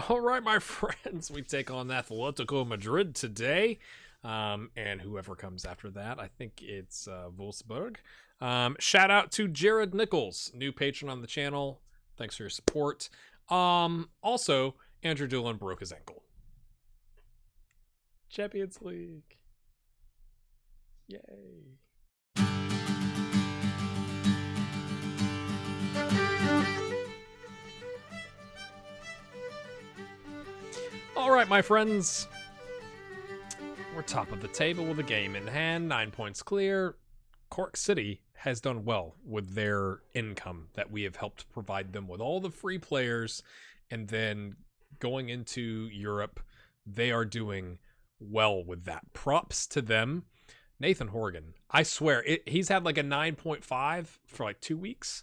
All right, my friends, we take on Atletico Madrid today. And whoever comes after that, I think it's Wolfsburg. Shout out to Jared Nichols, new patron on the channel. Thanks for your support. Also, Andrew Doolan broke his ankle. Champions League. Yay. All right, my friends. We're top of the table with a game in hand, 9 points clear. Cork City has done well with their income that we have helped provide them with all the free players. And then going into Europe, they are doing well with that. Props to them. Nathan Horgan, I swear, he's had like a 9.5 for like 2 weeks.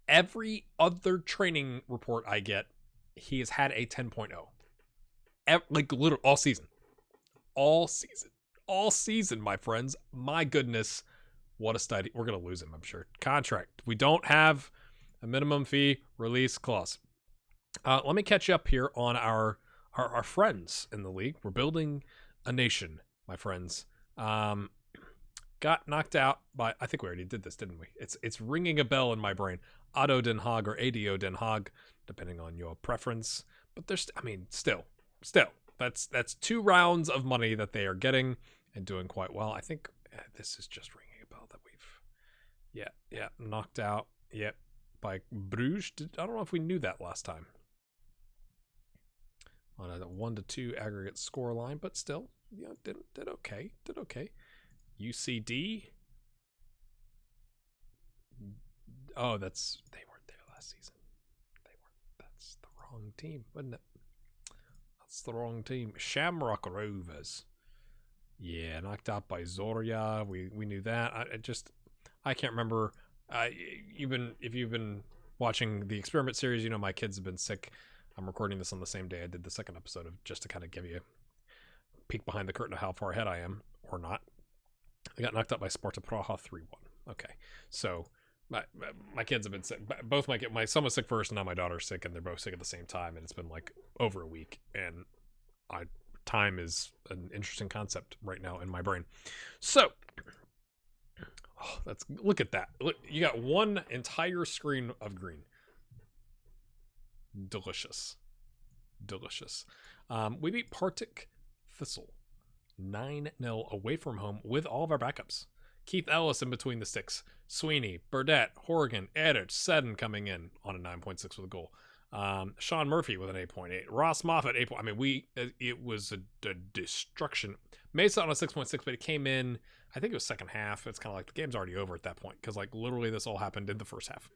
Every other training report I get, he has had a 10.0. Like literally all season. All season, my friends. My goodness, what a study. We're going to lose him, I'm sure. Contract. We don't have a minimum fee release clause. Let me catch you up here on our friends in the league. We're building a nation, my friends. Got knocked out by, I think we already did this, didn't we? It's ringing a bell in my brain. ADO Den Haag or ADO Den Haag, depending on your preference. But there's, still, that's 2 rounds of money that they are getting and doing quite well. I think this is just ringing a bell that we've, knocked out, by Bruges. I don't know if we knew that last time. On a 1-2 aggregate score line, but still, did okay. UCD. Oh, they weren't there last season. That's the wrong team, wasn't it? That's the wrong team. Shamrock Rovers. Yeah, knocked out by Zorya. We knew that. I can't remember. If you've been watching the experiment series, my kids have been sick. I'm recording this on the same day I did the second episode of just to kind of give you a peek behind the curtain of how far ahead I am or not. I got knocked out by Sparta Praha 3-1. Okay, so my kids have been sick. Both my son was sick first, and now my daughter's sick, and they're both sick at the same time, and it's been like over a week. And time is an interesting concept right now in my brain. So, look at that. Look, you got one entire screen of green. Delicious. We beat Partick Thistle 9-0 away from home with all of our backups. Keith Ellis in between the sticks. Sweeney, Burdett, Horgan, Edich, Seddon coming in on a 9.6 with a goal. Sean Murphy with an 8.8. Ross Moffat 8. It was a destruction. Mesa on a 6.6, but it came in, I think it was second half. It's kind of like the game's already over at that point because like literally this all happened in the first half.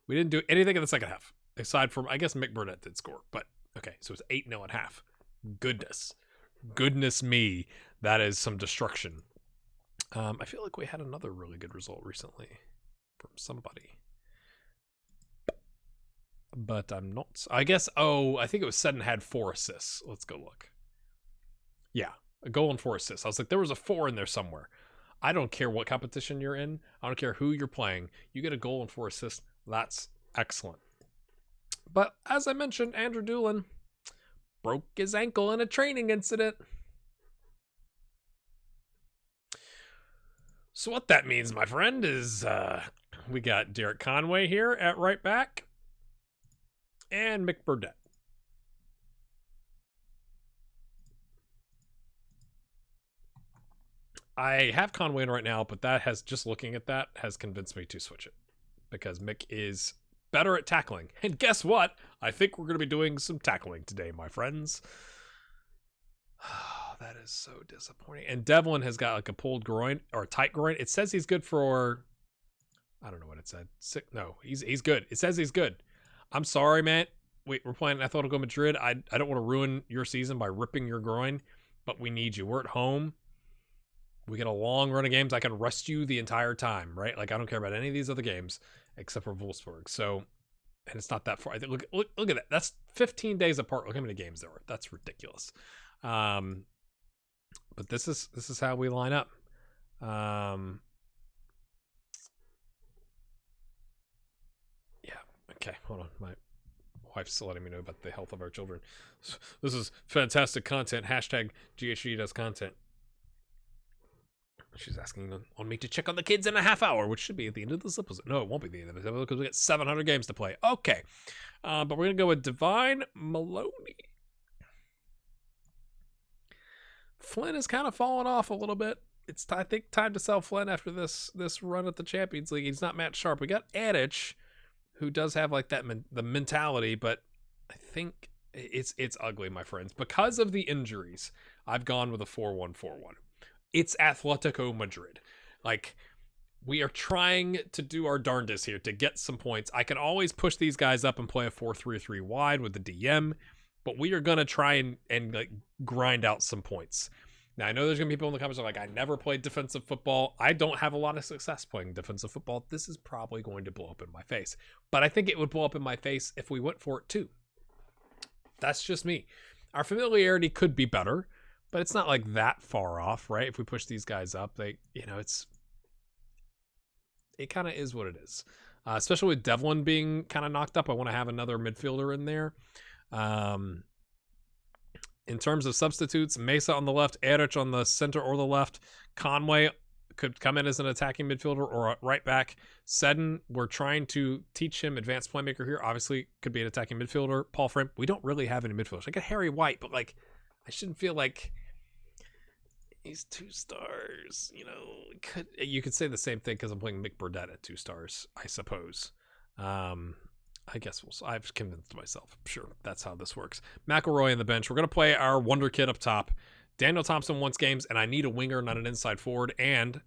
We didn't do anything in the second half aside from, I guess Mick Burnett did score, but okay, so it's 8-0 at half. Goodness me, that is some destruction. I feel like we had another really good result recently from somebody, but I'm not. I guess. I think it was Seddon had 4 assists. Let's go look. Yeah, a goal and 4 assists. I was like, there was a 4 in there somewhere. I don't care what competition you're in. I don't care who you're playing. You get a goal and 4 assists. That's excellent. But as I mentioned, Andrew Doolan broke his ankle in a training incident. So what that means, my friend, is we got Derek Conway here at right back and Mick Burdett. I have Conway in right now, but just looking at that has convinced me to switch it because Mick is better at tackling. And guess what? I think we're going to be doing some tackling today, my friends. That is so disappointing. And Devlin has got like a pulled groin or a tight groin. It says he's good for, I don't know what it said. No, he's good. It says he's good. I'm sorry, man. We're playing Atletico Madrid. I don't want to ruin your season by ripping your groin, but we need you. We're at home. We get a long run of games. I can rest you the entire time, right? Like I don't care about any of these other games except for Wolfsburg. So, and it's not that far. Look at that. That's 15 days apart. Look how many games there are. That's ridiculous. But this is how we line up. Yeah. Okay. Hold on. My wife's letting me know about the health of our children. This is fantastic content. Hashtag GHG does content. She's asking on me to check on the kids in a half hour, which should be at the end of this episode. No, it won't be the end of this episode because we got 700 games to play. Okay. But we're going to go with Divine Maloney. Flynn has kind of fallen off a little bit. It's, I think, time to sell Flynn after this run at the Champions League. He's not Matt Sharp. We got Adic, who does have like that the mentality, but I think it's ugly, my friends. Because of the injuries, I've gone with a 4-1-4-1. It's Atletico Madrid. Like, we are trying to do our darndest here to get some points. I can always push these guys up and play a 4-3-3 wide with the DM, but we are going to try and like grind out some points. Now, I know there's going to be people in the comments who are like, I never played defensive football. I don't have a lot of success playing defensive football. This is probably going to blow up in my face. But I think it would blow up in my face if we went for it too. That's just me. Our familiarity could be better, but it's not like that far off, right? If we push these guys up, it kind of is what it is. Especially with Devlin being kind of knocked up, I want to have another midfielder in there. In terms of substitutes, Mesa on the left, Eric on the center or the left. Conway could come in as an attacking midfielder or a right back. Seddon, we're trying to teach him advanced playmaker here. Obviously, could be an attacking midfielder. Paul Frame, we don't really have any midfielders. I got Harry White, but like, I shouldn't feel like he's 2 stars. You could say the same thing because I'm playing Mick Burdett at 2 stars, I suppose. I guess I've convinced myself. Sure, that's how this works. McElroy on the bench. We're going to play our wonder kid up top. Daniel Thompson wants games, and I need a winger, not an inside forward. And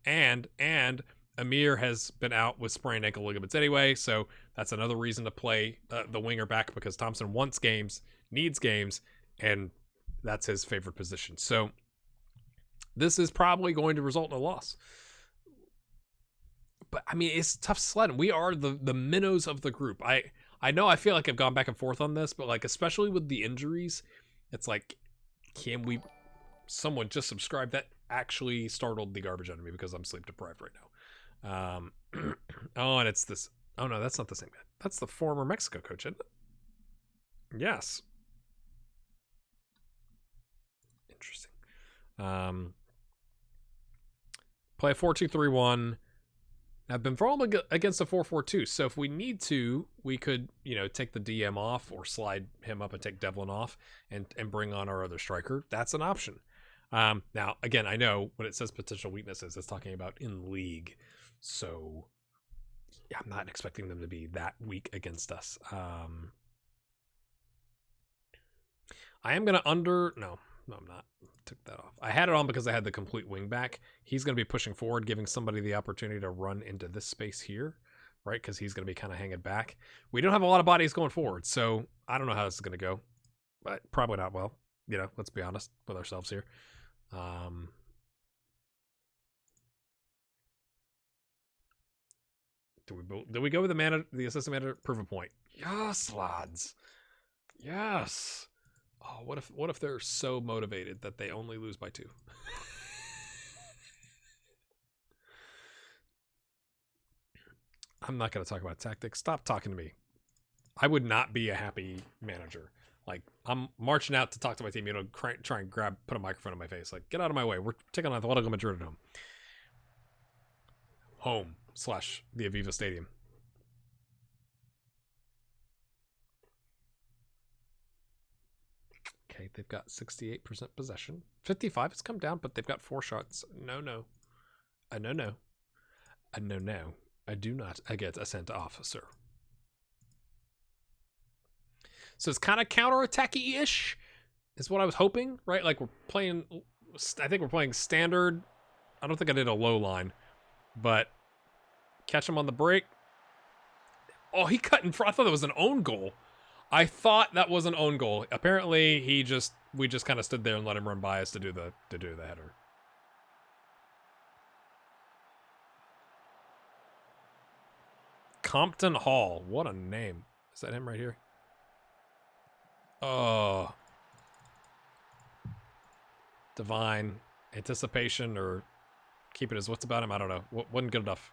Amir has been out with sprained ankle ligaments anyway, so that's another reason to play the winger back, because Thompson wants games, needs games, and that's his favorite position. So this is probably going to result in a loss. But, I mean, it's tough sledding. We are the minnows of the group. I know I feel like I've gone back and forth on this, but, like, especially with the injuries, it's like, someone just subscribe. That actually startled the garbage out of me because I'm sleep deprived right now. And it's this. Oh, no, that's not the same guy. That's the former Mexico coach, isn't it? Yes. Interesting. Play a 4-2-3-1. I've been falling against a 4-4-2, so if we need to, we could, take the DM off or slide him up and take Devlin off and bring on our other striker. That's an option. Now, again, I know when it says potential weaknesses, it's talking about in league, so yeah, I'm not expecting them to be that weak against us. I am going to No, I'm not. Took that off. I had it on because I had the complete wing back. He's going to be pushing forward, giving somebody the opportunity to run into this space here, right? Because he's going to be kind of hanging back. We don't have a lot of bodies going forward, so I don't know how this is going to go, but probably not well. Let's be honest with ourselves here. Do we go with the assistant manager? Prove a point. Yes, lads. Yes. Oh, what if they're so motivated that they only lose by 2? I'm not going to talk about tactics. Stop talking to me. I would not be a happy manager. Like, I'm marching out to talk to my team, try and put a microphone in my face. Like, get out of my way. We're taking on Atletico Madrid at home. / the Aviva Stadium. Okay, they've got 68% possession. 55, it's come down, but they've got 4 shots. No. No. I do not. I get a sent off, sir. So it's kind of counter-attacky-ish, is what I was hoping, right? Like, I think we're playing standard. I don't think I did a low line, but catch him on the break. Oh, he cut in front. I thought that was an own goal. I thought that was an own goal. Apparently, we just kind of stood there and let him run by us to do the header. Compton Hall. What a name. Is that him right here? Oh. Divine. Anticipation or keep it as what's about him? I don't know. Wasn't good enough.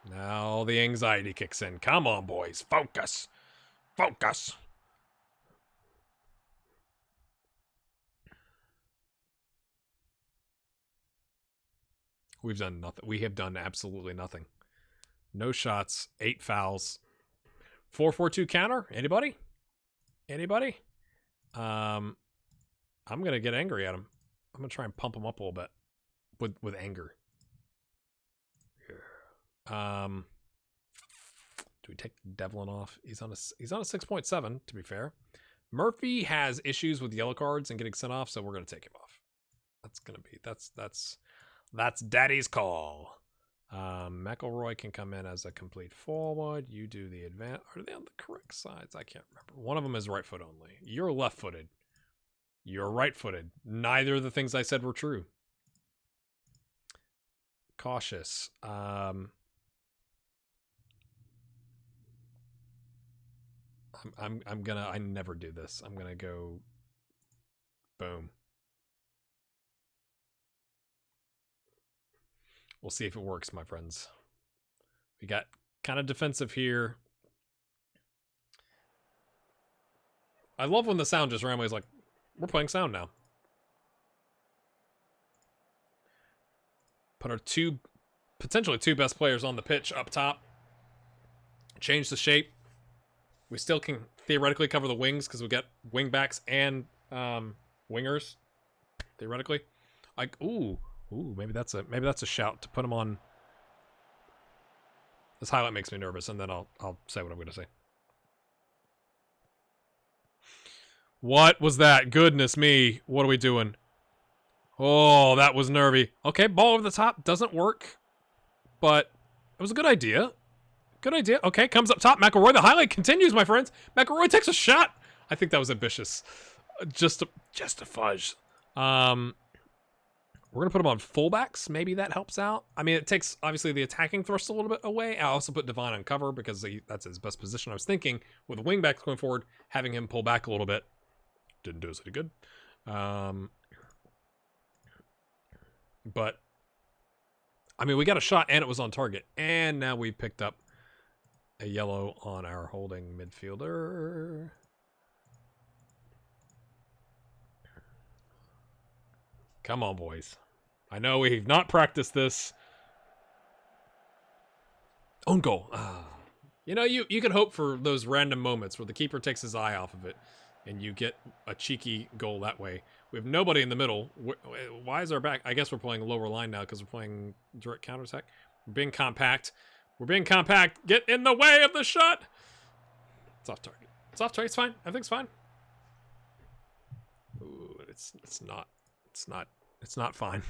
Now the anxiety kicks in. Come on, boys. Focus. Focus. We've done nothing. We have done absolutely nothing. No shots. 8 fouls. 4-4-2 counter. Anybody? Anybody? I'm gonna get angry at him. I'm gonna try and pump him up a little bit with anger. Do we take Devlin off? He's on a 6.7. To be fair, Murphy has issues with yellow cards and getting sent off, so we're gonna take him off. That's Daddy's call. McElroy can come in as a complete forward. You do the advance. Are they on the correct sides? I can't remember. One of them is right foot only. You're left-footed. You're right-footed. Neither of the things I said were true. Cautious. I never do this. I'm gonna go boom. We'll see if it works, my friends. We got kind of defensive here. I love when the sound just randomly is like, we're playing sound now. Put our potentially two best players on the pitch up top. Change the shape. We still can theoretically cover the wings because we got wing backs and wingers. Theoretically. Like, ooh, maybe that's a shout to put him on. This highlight makes me nervous, and then I'll say what I'm gonna say. What was that? Goodness me. What are we doing? Oh, that was nervy. Okay, ball over the top. Doesn't work. But it was a good idea. Good idea. Okay, comes up top. McElroy. The highlight continues, my friends. McElroy takes a shot. I think that was ambitious. Just a fudge. We're going to put him on fullbacks. Maybe that helps out. I mean, it takes, obviously, the attacking thrust a little bit away. I also put Devine on cover because that's his best position. I was thinking, with the wingbacks going forward, having him pull back a little bit. Didn't do us any good. But, I mean, we got a shot, and it was on target. And now we picked up a yellow on our holding midfielder. Come on, boys. I know we've not practiced this. Own goal. You know, you can hope for those random moments where the keeper takes his eye off of it and you get a cheeky goal that way. We have nobody in the middle. Why is our back? I guess we're playing lower line now because we're playing direct counterattack. We're being compact. We're being compact. Get in the way of the shot. It's off target. It's off target. It's fine. Everything's fine. Ooh, it's not fine.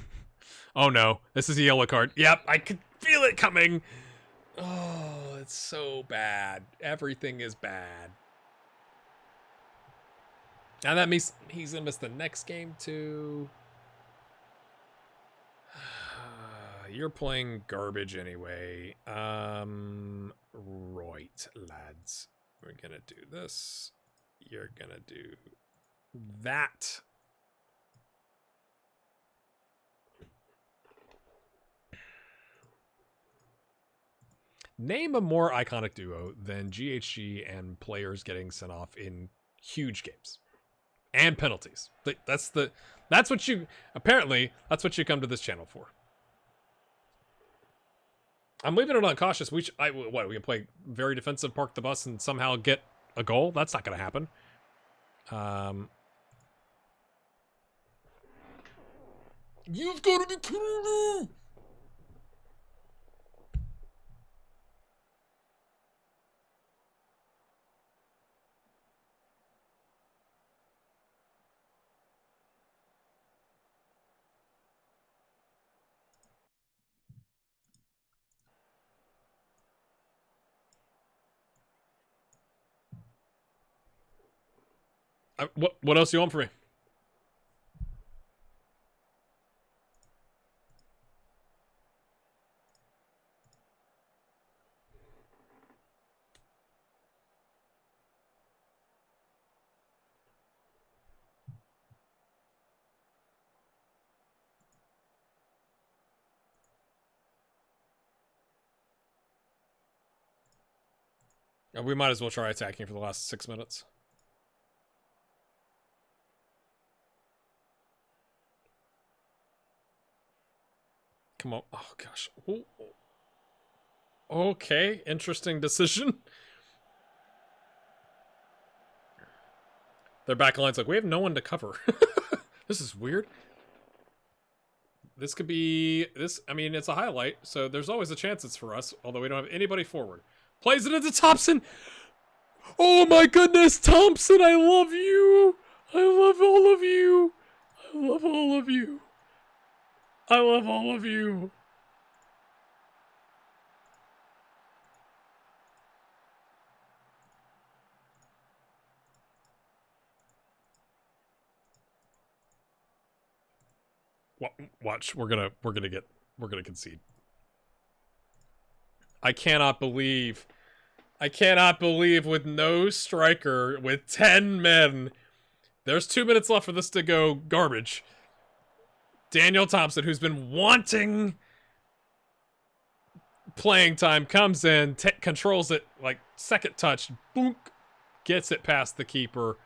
Oh no, this is a yellow card. Yep, I could feel it coming. Oh, it's so bad. Everything is bad. And that means he's gonna miss the next game too. You're playing garbage anyway. Right, lads. We're gonna do this. You're gonna do that. Name a more iconic duo than GHG and players getting sent off in huge games and penalties. That's what you come to this channel for. I'm leaving it on cautious. We can play very defensive, park the bus, and somehow get a goal? That's not going to happen. You've got to be kidding me! What else do you want from me? We might as well try attacking for the last 6 minutes. Come on. Oh, gosh. Ooh. Okay, interesting decision. Their back line's like, we have no one to cover. This is weird. This could be... I mean, it's a highlight, so there's always a chance it's for us, although we don't have anybody forward. Plays it into Thompson! Oh my goodness, Thompson, I love you! I love all of you! I love all of you! I love all of you! Watch, we're gonna concede. I cannot believe with no striker, with 10 men, there's 2 minutes left for this to go garbage. Daniel Thompson, who's been wanting playing time, comes in, controls it, like, second touch, boonk, gets it past the keeper.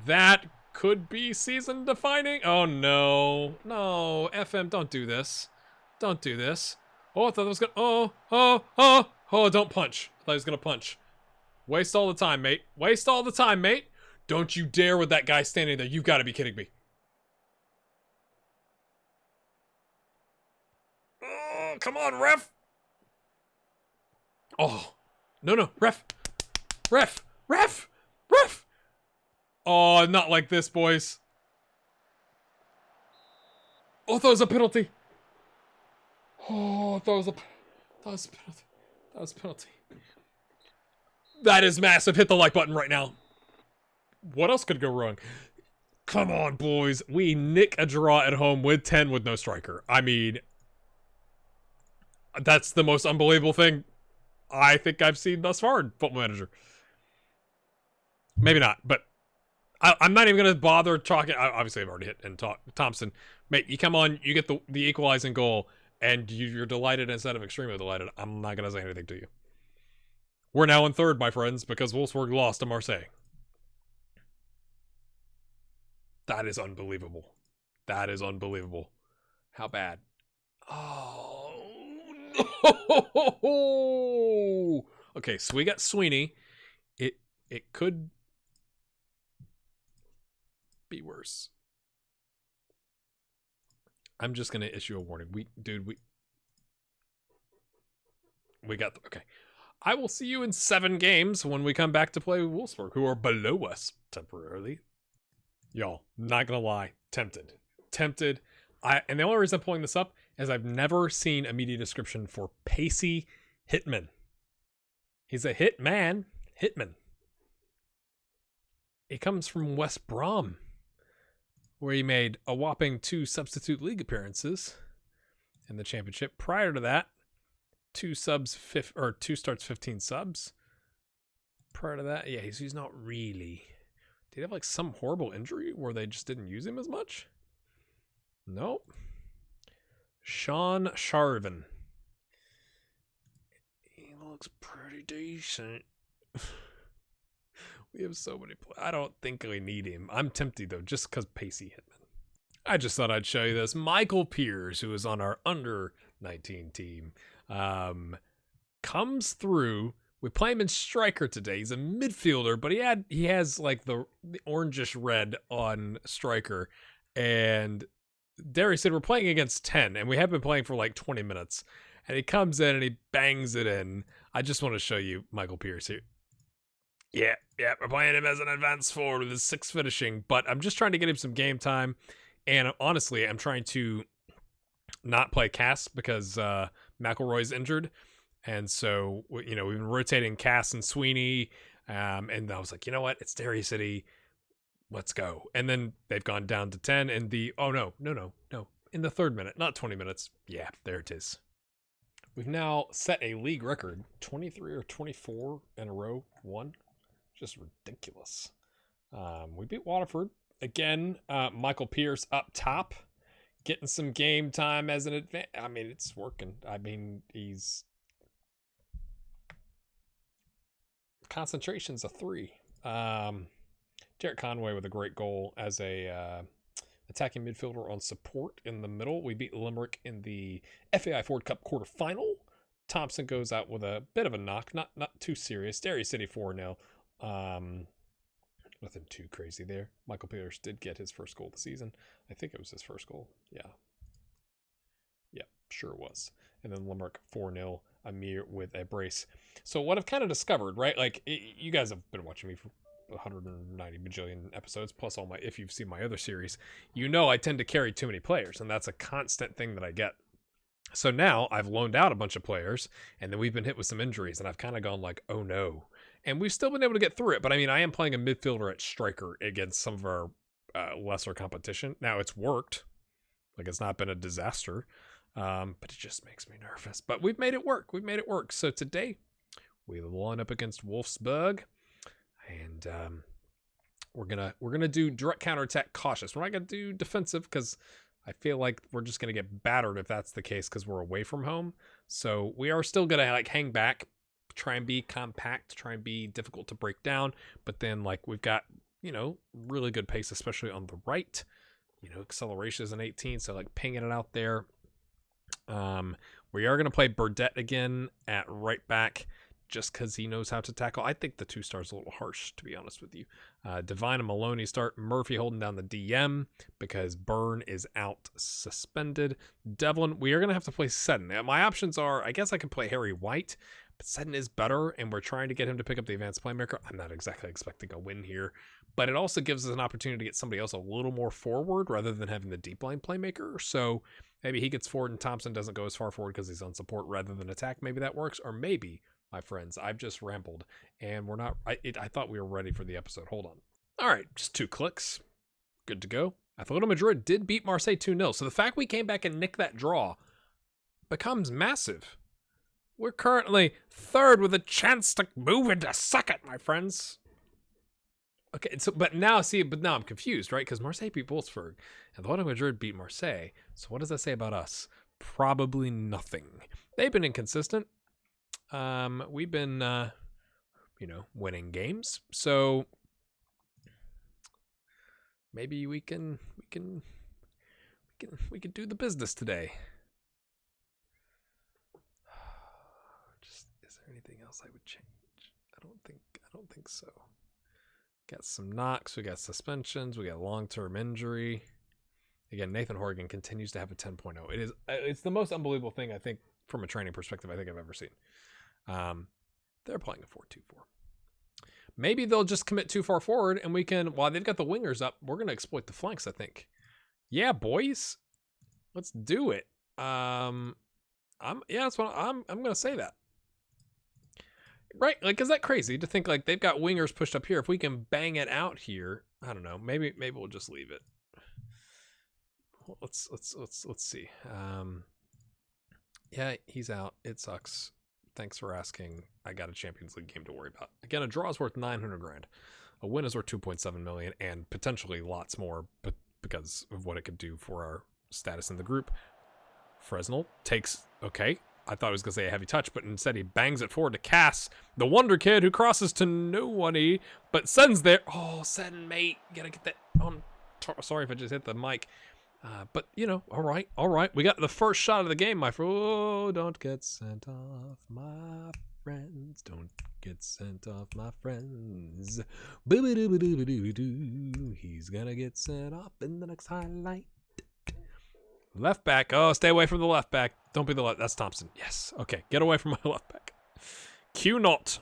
That could be season defining. Oh no. No. FM, don't do this. Don't do this. Oh, I thought it was gonna... Oh, don't punch. I thought he was gonna punch. Waste all the time, mate. Waste all the time, mate. Don't you dare with that guy standing there. You've got to be kidding me. Oh, come on, ref. Oh. No. Ref. Oh, not like this, boys. Oh, that was a penalty. Oh, that was a penalty. That was a penalty. That is massive. Hit the like button right now. What else could go wrong? Come on, boys. We nick a draw at home with 10 with no striker. I mean, that's the most unbelievable thing I think I've seen thus far in Football Manager. Maybe not, but I'm not even going to bother talking. Obviously, I've already hit and talk. Thompson, mate, you come on, you get the equalizing goal, and you're delighted instead of extremely delighted. I'm not going to say anything to you. We're now in third, my friends, because Wolfsburg lost to Marseille. That is unbelievable. That is unbelievable. How bad? Oh, no! Okay, so we got Sweeney. It could be worse. I'm just gonna issue a warning. We got okay. I will see you in 7 games when we come back to play Wolfsburg, who are below us temporarily. Y'all, not gonna lie, tempted. And the only reason I'm pulling this up is I've never seen a media description for Pacey Hitman. He's a hitman. He comes from West Brom, where he made a whopping 2 substitute league appearances in the championship. Prior to that, 2 starts, 15 subs. Prior to that, yeah, he's not really. Did he have like some horrible injury where they just didn't use him as much? Nope. Sean Sharvin. He looks pretty decent. We have so many I don't think we need him. I'm tempted though, just because Pacey Hitman. I just thought I'd show you this. Michael Pierce, who is on our under 19 team, comes through. We play him in striker today. He's a midfielder, but he has like the orangish red on striker. And Derry said we're playing against 10, and we have been playing for like 20 minutes. And he comes in and he bangs it in. I just want to show you Michael Pierce here. Yeah, we're playing him as an advanced forward with his 6 finishing, but I'm just trying to get him some game time. And honestly, I'm trying to not play Cass because McElroy's injured. And so, we've been rotating Cass and Sweeney. And I was like, you know what? It's Derry City. Let's go. And then they've gone down to 10 and no. In the 3rd minute, not 20 minutes. Yeah, there it is. We've now set a league record, 23 or 24 in a row, won. Just ridiculous. We beat Waterford. Again, Michael Pierce up top, getting some game time as an advance. I mean, it's working. I mean, he's Concentration's a 3. Derek Conway with a great goal as a attacking midfielder on support in the middle. We beat Limerick in the FAI Ford Cup quarterfinal. Thompson goes out with a bit of a knock, not too serious. Derry City 4-0. Nothing too crazy there. Michael Peters did get his first goal of the season. I think it was his first goal. Yeah, sure it was. And then Limerick 4-0. Amir with a brace. So what I've kind of discovered, right? Like, you guys have been watching me for 190 bajillion episodes, plus all my, if you've seen my other series, you know I tend to carry too many players, and that's a constant thing that I get. So now I've loaned out a bunch of players, and then we've been hit with some injuries, and I've kind of gone like, oh no. And we've still been able to get through it, but I mean, I am playing a midfielder at striker against some of our lesser competition. Now, it's worked. Like, it's not been a disaster, but it just makes me nervous. But we've made it work. We've made it work. So today, we line up against Wolfsburg, and we're gonna do direct counterattack cautious. We're not gonna do defensive because I feel like we're just gonna get battered if that's the case because we're away from home. So we are still gonna like hang back, try and be compact, try and be difficult to break down. But then like we've got, you know, really good pace, especially on the right. You know, acceleration is an 18, so like pinging it out there. We are gonna play Burdett again at right back, just because he knows how to tackle. I think the 2-star's a little harsh, to be honest with you. Devine and Maloney start. Murphy holding down the DM because Byrne is out suspended. Devlin, we are going to have to play Seddon. Now, my options are, I guess I can play Harry White, but Seddon is better, and we're trying to get him to pick up the advanced playmaker. I'm not exactly expecting a win here, but it also gives us an opportunity to get somebody else a little more forward rather than having the deep line playmaker. So maybe he gets forward and Thompson doesn't go as far forward because he's on support rather than attack. Maybe that works, or maybe, my friends, I've just rambled, and we're not. I thought we were ready for the episode. Hold on. All right, just 2 clicks. Good to go. Atletico Madrid did beat Marseille 2-0, so the fact we came back and nicked that draw becomes massive. We're currently 3rd with a chance to move into 2nd, my friends. Okay, so but now I'm confused, right? Because Marseille beat Wolfsburg, and Atletico Madrid beat Marseille. So what does that say about us? Probably nothing. They've been inconsistent. We've been, winning games, so maybe we can do the business today. Just, is there anything else I would change? I don't think so. Got some knocks, we got suspensions, we got long-term injury. Again, Nathan Horgan continues to have a 10.0. It's the most unbelievable thing, I think, from a training perspective, I think I've ever seen. They're playing a 4-2-4. Maybe they'll just commit too far forward, and we can, while they've got the wingers up, we're going to exploit the flanks, I think. Yeah, boys, let's do it. That's what I'm going to say that. Right? Like, is that crazy to think like they've got wingers pushed up here? If we can bang it out here, I don't know. Maybe we'll just leave it. Well, let's see. Yeah, he's out. It sucks. Thanks for asking. I got a Champions League game to worry about. Again, a draw is worth 900 grand. A win is worth 2.7 million, and potentially lots more, but because of what it could do for our status in the group. Fresnel takes, okay, I thought I was going to say a heavy touch, but instead he bangs it forward to Cass, the wonder kid who crosses to nobody, but Seddon's there. Oh, Seddon, mate, you gotta get that on. Sorry if I just hit the mic. But, all right. We got the first shot of the game, my friend. Oh, don't get sent off, my friends. Don't get sent off, my friends. Boo-ba-doo-ba-doo-ba-doo-ba-doo. He's gonna get sent off in the next highlight. Left back. Oh, stay away from the left back. Don't be the left. That's Thompson. Yes. Okay, get away from my left back. Q-Not.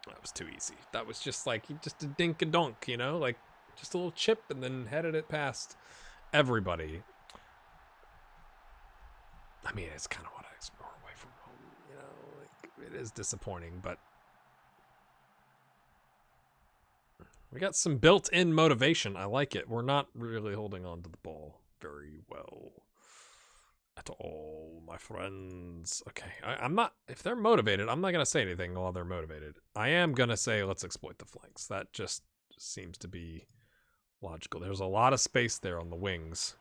That was too easy. That was just like, just a dink-a-donk, like just a little chip and then headed it past everybody. I mean, it's kind of what I explore away from home, like, it is disappointing, but we got some built-in motivation. I like it. We're not really holding on to the ball very well at all, my friends. Okay, I'm not, if they're motivated, I'm not going to say anything while they're motivated. I am going to say, let's exploit the flanks. That just seems to be logical. There's a lot of space there on the wings.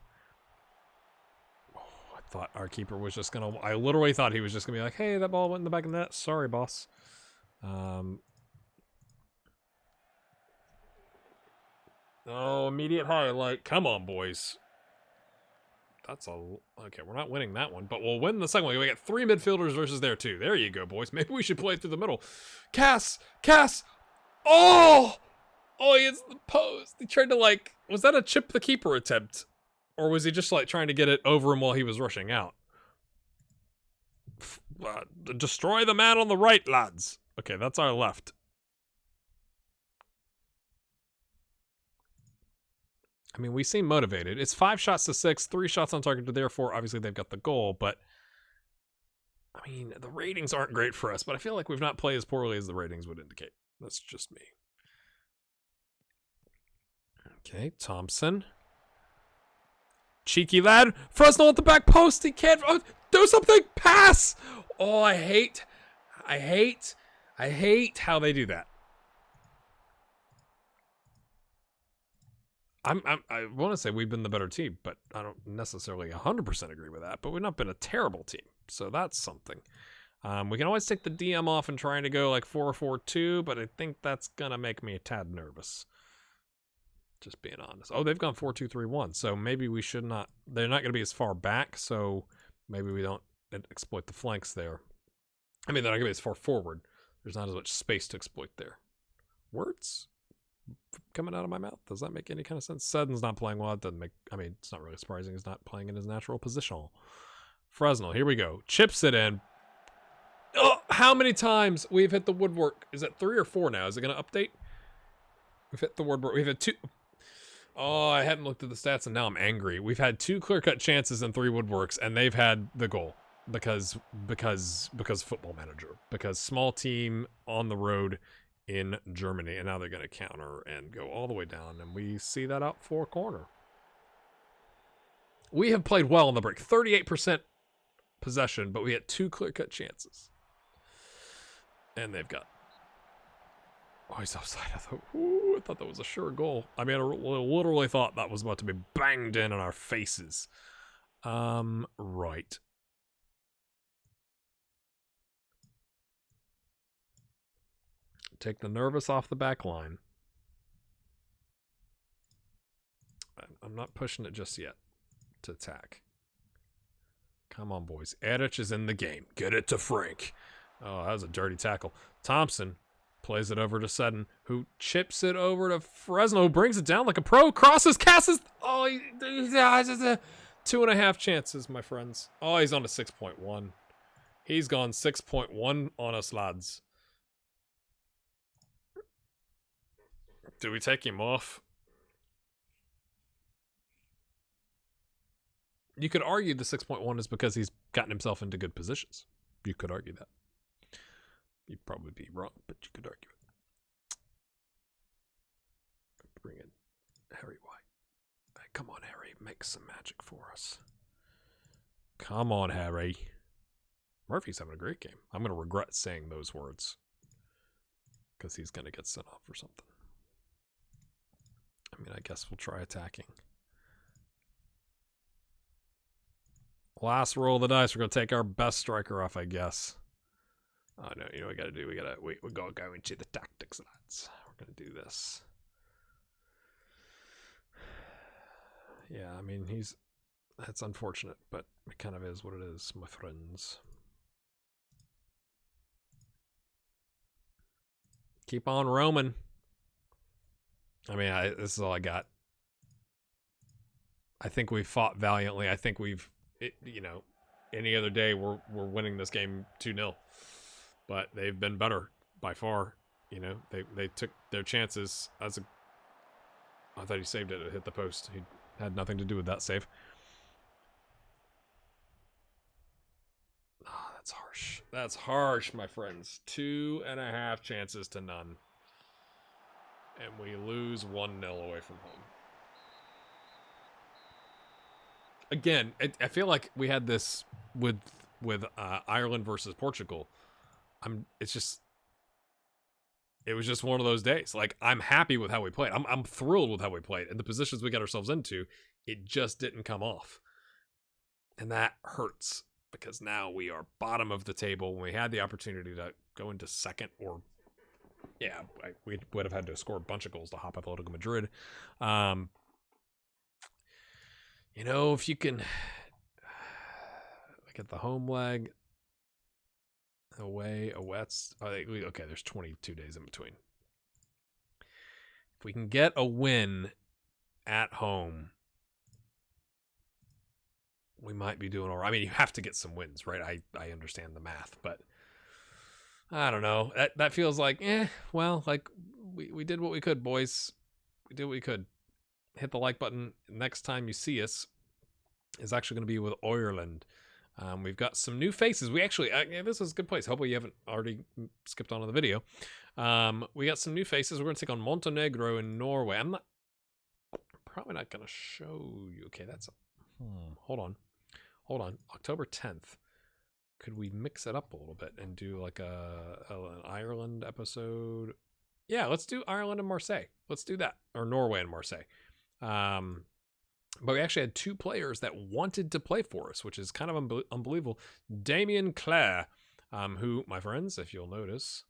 Oh, I thought our keeper was just gonna, I literally thought he was just gonna be like, hey, that ball went in the back of the net. Sorry, boss. Oh, immediate highlight. Come on, boys. That's okay. We're not winning that one, but we'll win the second one. We got 3 midfielders versus their 2. There you go, boys. Maybe we should play through the middle. Cass. Oh, he hits the post. He tried to was that a chip the keeper attempt, or was he just trying to get it over him while he was rushing out? Destroy the man on the right, lads. Okay, that's our left. I mean, we seem motivated. It's 5 shots to 6, 3 shots on target to their 4. Obviously, they've got the goal, but I mean, the ratings aren't great for us, but I feel like we've not played as poorly as the ratings would indicate. That's just me. Okay, Thompson. Cheeky lad. Fresnel at the back post. He can't do something. Pass. Oh, I hate how they do that. I want to say we've been the better team, but I don't necessarily 100% agree with that. But we've not been a terrible team, so that's something. We can always take the DM off and trying to go 4-4-2, but I think that's gonna make me a tad nervous. Just being honest. Oh, they've gone 4-2-3-1, so maybe we should not. They're not gonna be as far back, so maybe we don't exploit the flanks there. I mean, they're not gonna be as far forward. There's not as much space to exploit there. Words coming out of my mouth. Does that make any kind of sense? Sutton's not playing well. It doesn't make. I mean, it's not really surprising. He's not playing in his natural position. Fresnel, here we go. Chips it in. Oh, how many times we've hit the woodwork? Is it 3 or 4 now? Is it going to update? We've hit the woodwork. We've had 2. Oh, I haven't looked at the stats, and now I'm angry. We've had 2 clear-cut chances and 3 woodworks, and they've had the goal because Football Manager, because small team on the road in Germany, and now they're going to counter and go all the way down, and we see that out for a corner. We have played well on the break. 38% possession, but we had 2 clear-cut chances. And they've got... Oh, he's offside. I thought that was a sure goal. I mean, I literally thought that was about to be banged in on our faces. Right. Take the nervous off the back line. I'm not pushing it just yet to attack. Come on, boys. Edic is in the game. Get it to Frank. Oh, that was a dirty tackle. Thompson plays it over to Sutton, who chips it over to Fresno, who brings it down like a pro. Crosses, Casses. Oh, 2.5 chances, my friends. Oh, he's on a 6.1. He's gone 6.1 on us, lads. Do we take him off? You could argue the 6.1 is because he's gotten himself into good positions. You could argue that. You'd probably be wrong, but you could argue it. Bring in Harry White. Hey, come on, Harry. Make some magic for us. Come on, Harry. Murphy's having a great game. I'm going to regret saying those words because he's going to get sent off or something. I mean, I guess we'll try attacking. Last roll of the dice. We're going to take our best striker off, I guess. Oh, no, you know what we got to do? We got to go into the tactics, lads. We're going to do this. Yeah, I mean, that's unfortunate, but it kind of is what it is, my friends. Keep on roaming. I mean, this is all I got. I think we fought valiantly. I think any other day we're winning this game 2-0. But they've been better by far. They took their chances. I thought he saved it. It hit the post. He had nothing to do with that save. Oh, that's harsh. That's harsh, my friends. 2.5 chances to none. And we lose 1-0 away from home. Again, I feel like we had this with Ireland versus Portugal. It was just one of those days. Like, I'm happy with how we played. I'm thrilled with how we played. And the positions we got ourselves into, it just didn't come off. And that hurts because now we are bottom of the table when we had the opportunity go into second, or yeah, we would have had to score a bunch of goals to hop Atletico Madrid. You know, if you can look at the home leg, away, a west. Okay, there's 22 days in between. If we can get a win at home, we might be doing all right. I mean, you have to get some wins, right? I understand the math, but I don't know. That feels like, well, like we did what we could, boys. We did what we could. Hit the like button. Next time you see us is actually going to be with Ireland. We've got some new faces. We actually, this is a good place. Hopefully you haven't already skipped on to the video. We got some new faces. We're going to take on Montenegro and Norway. I'm probably not going to show you. Okay, that's, hold on. October 10th. Could we mix it up a little bit and do like an Ireland episode? Yeah, let's do Ireland and Marseille. Let's do that. Or Norway and Marseille. But we actually had two players that wanted to play for us, which is kind of unbelievable. Damien Clare, who, my friends, if you'll notice,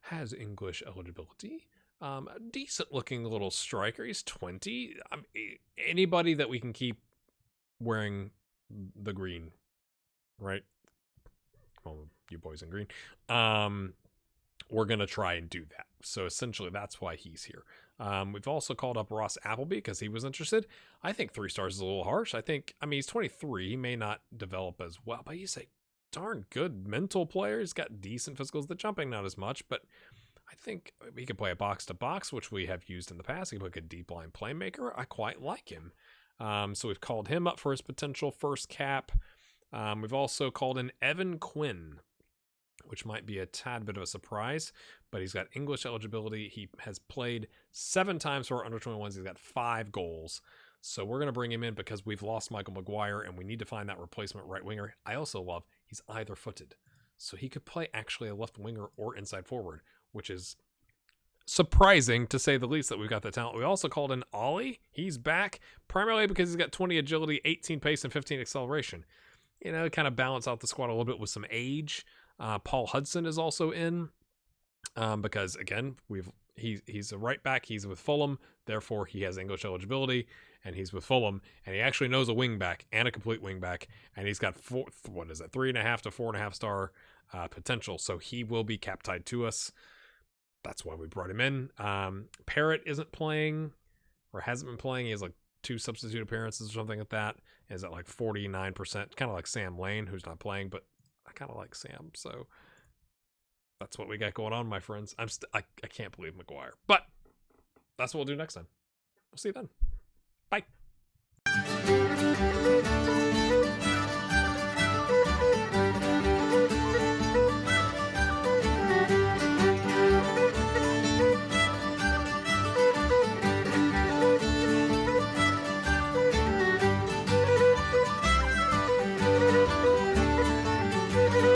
has English eligibility. A decent-looking little striker. He's 20. Anybody that we can keep wearing the green, right? Well, you boys in green. We're going to try and do that. So essentially, that's why he's here. We've also called up Ross Appleby because he was interested. I think 3 stars is a little harsh. I mean, he's 23. He may not develop as well, but he's a darn good mental player. He's got decent physicals. The jumping, not as much, but I think he could play a box-to-box, which we have used in the past. He could play a deep line playmaker. I quite like him. So we've called him up for his potential first cap. We've also called in Evan Quinn, which might be a tad bit of a surprise, but he's got English eligibility. He has played 7 times for our under-21s. He's got 5 goals. So we're going to bring him in because we've lost Michael Maguire, and we need to find that replacement right winger. I also love he's either-footed. So he could play actually a left winger or inside forward, which is surprising to say the least that we've got the talent. We also called in Ollie. He's back primarily because he's got 20 agility, 18 pace, and 15 acceleration. You know, kind of balance out the squad a little bit with some age. Paul Hudson is also in because, again, he's a right back. He's with Fulham. Therefore, he has English eligibility, and he's with Fulham. And he actually knows a wing back and a complete wing back. And he's got 3.5 to 4.5 star potential. So he will be cap tied to us. That's why we brought him in. Parrott isn't playing or hasn't been playing. He has like 2 substitute appearances or something like that. Is at like 49%, kind of like Sam Lane, who's not playing, but I kind of like Sam, so that's what we got going on, my friends. I can't believe Maguire, but that's what we'll do next time. We'll see you then. Bye.